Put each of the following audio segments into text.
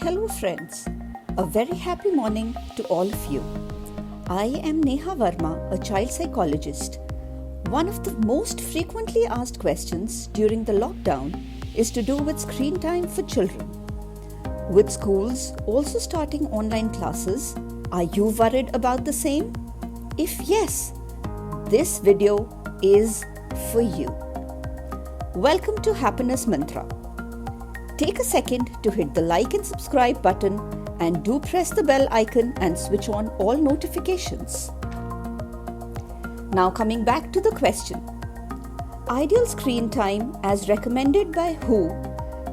Hello friends, a very happy morning to all of you. I am Neha Verma, a child psychologist. One of the most frequently asked questions during the lockdown is to do with screen time for children. With schools also starting online classes, are you worried about the same? If yes, this video is for you. Welcome to Happiness Mantra. Take a second to hit the like and subscribe button and do press the bell icon and switch on all notifications. Now coming back to the question. Ideal screen time as recommended by WHO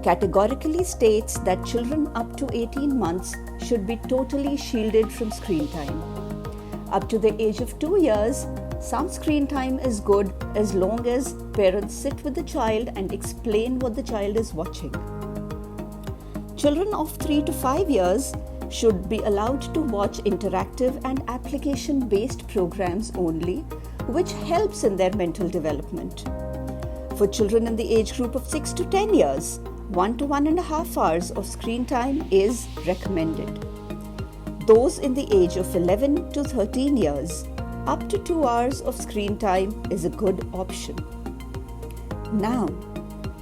categorically states that children up to 18 months should be totally shielded from screen time. Up to the age of 2 years, some screen time is good as long as parents sit with the child and explain what the child is watching. Children of 3 to 5 years should be allowed to watch interactive and application-based programs only, which helps in their mental development. For children in the age group of 6 to 10 years, 1 to 1.5 hours of screen time is recommended. Those in the age of 11 to 13 years, up to 2 hours of screen time is a good option. Now,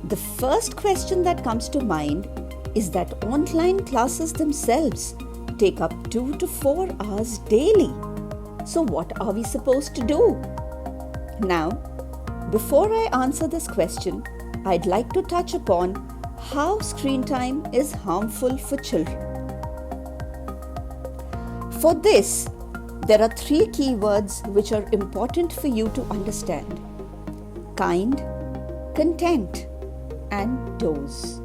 the first question that comes to mind is that online classes themselves take up 2 to 4 hours daily. So what are we supposed to do? Now, before I answer this question, I'd like to touch upon how screen time is harmful for children. For this, there are 3 keywords which are important for you to understand: kind, content, and dose.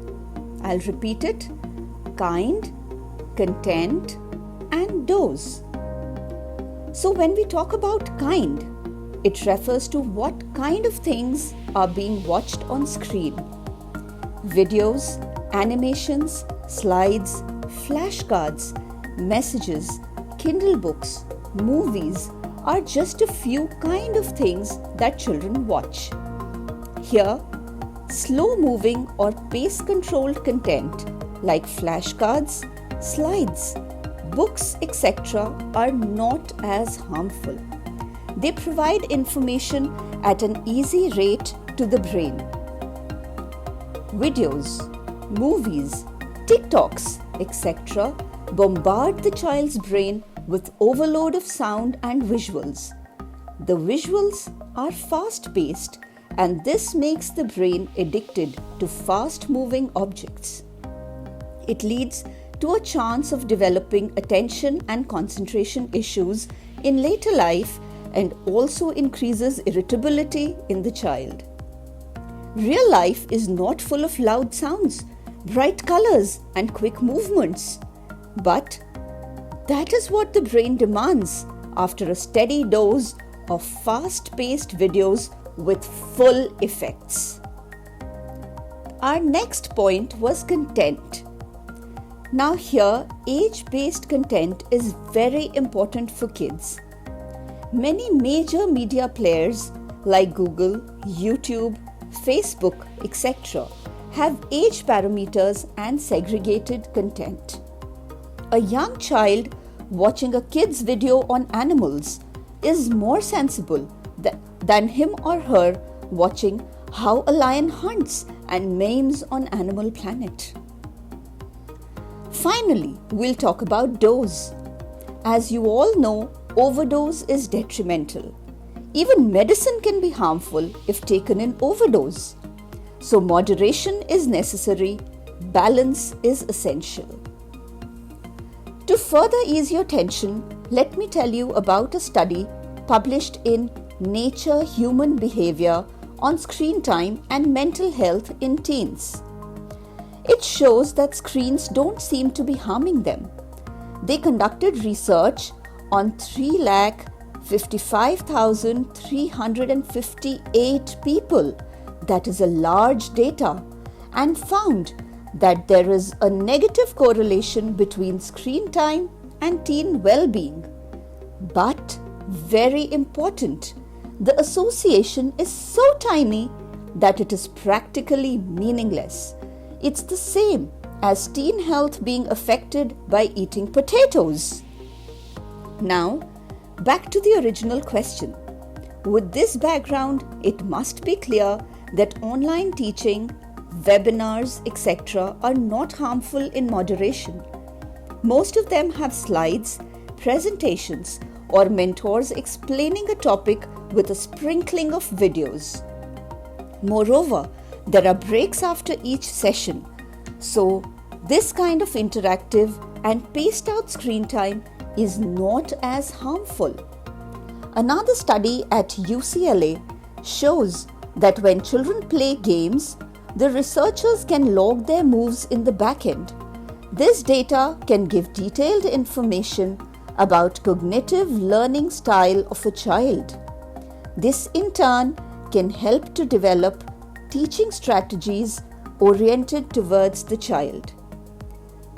I'll repeat it: kind, content, and dose. So when we talk about kind, it refers to what kind of things are being watched on screen. Videos, animations, slides, flashcards, messages, Kindle books, movies are just a few kind of things that children watch. Here, slow-moving or pace-controlled content like flashcards, slides, books, etc. are not as harmful. They provide information at an easy rate to the brain. Videos, movies, TikToks, etc. bombard the child's brain with overload of sound and visuals. The visuals are fast-paced, and this makes the brain addicted to fast-moving objects. It leads to a chance of developing attention and concentration issues in later life and also increases irritability in the child. Real life is not full of loud sounds, bright colors, and quick movements. But that is what the brain demands after a steady dose of fast-paced videos with full effects. Our next point was content. Now here, age-based content is very important for kids. Many major media players like Google, YouTube, Facebook, etc. have age parameters and segregated content. A young child watching a kid's video on animals is more sensible than him or her watching how a lion hunts and memes on Animal Planet. Finally, we'll talk about dose. As you all know, overdose is detrimental. Even medicine can be harmful if taken in overdose. So moderation is necessary, balance is essential. To further ease your tension, let me tell you about a study published in Nature Human Behavior on screen time and mental health in teens. It shows that screens don't seem to be harming them. They conducted research on 355,358 people, that is a large data, and found that there is a negative correlation between screen time and teen well-being. But very important, the association is so tiny that it is practically meaningless. It's the same as teen health being affected by eating potatoes. Now, back to the original question. With this background, it must be clear that online teaching, webinars, etc. are not harmful in moderation. Most of them have slides, presentations, or mentors explaining a topic with a sprinkling of videos. Moreover, there are breaks after each session, so this kind of interactive and paced out screen time is not as harmful. Another study at UCLA shows that when children play games, the researchers can log their moves in the back end. This data can give detailed information about cognitive learning style of a child. This in turn can help to develop teaching strategies oriented towards the child.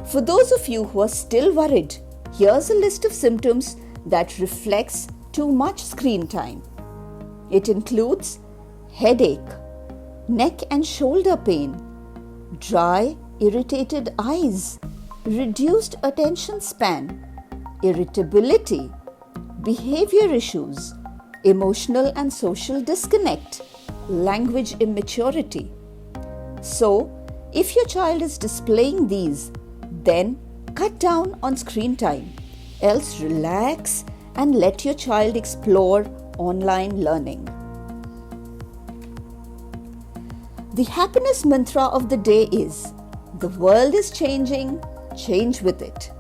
For those of you who are still worried, here's a list of symptoms that reflects too much screen time. It includes headache, neck and shoulder pain, dry, irritated eyes, reduced attention span, irritability, behavior issues, emotional and social disconnect, language immaturity. So, if your child is displaying these, then cut down on screen time, else relax and let your child explore online learning. The happiness mantra of the day is, the world is changing, change with it.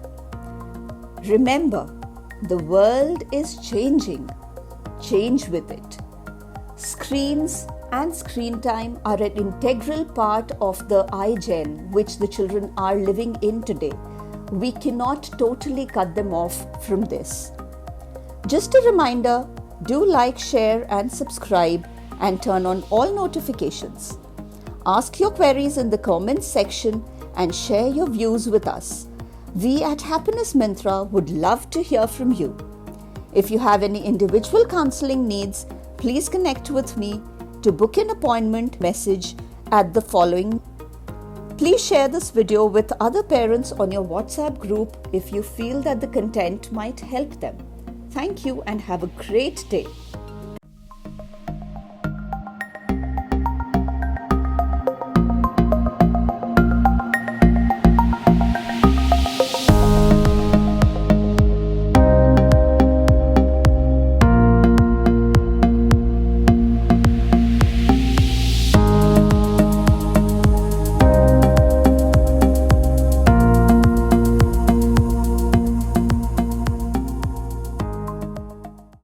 Remember, the world is changing, change with it. Screens and screen time are an integral part of the iGen which the children are living in today. We cannot totally cut them off from this. Just a reminder, do like, share and subscribe and turn on all notifications. Ask your queries in the comments section and share your views with us. We at Happiness Mantra would love to hear from you. If you have any individual counseling needs, please connect with me to book an appointment message at the following. Please share this video with other parents on your WhatsApp group if you feel that the content might help them. Thank you and have a great day.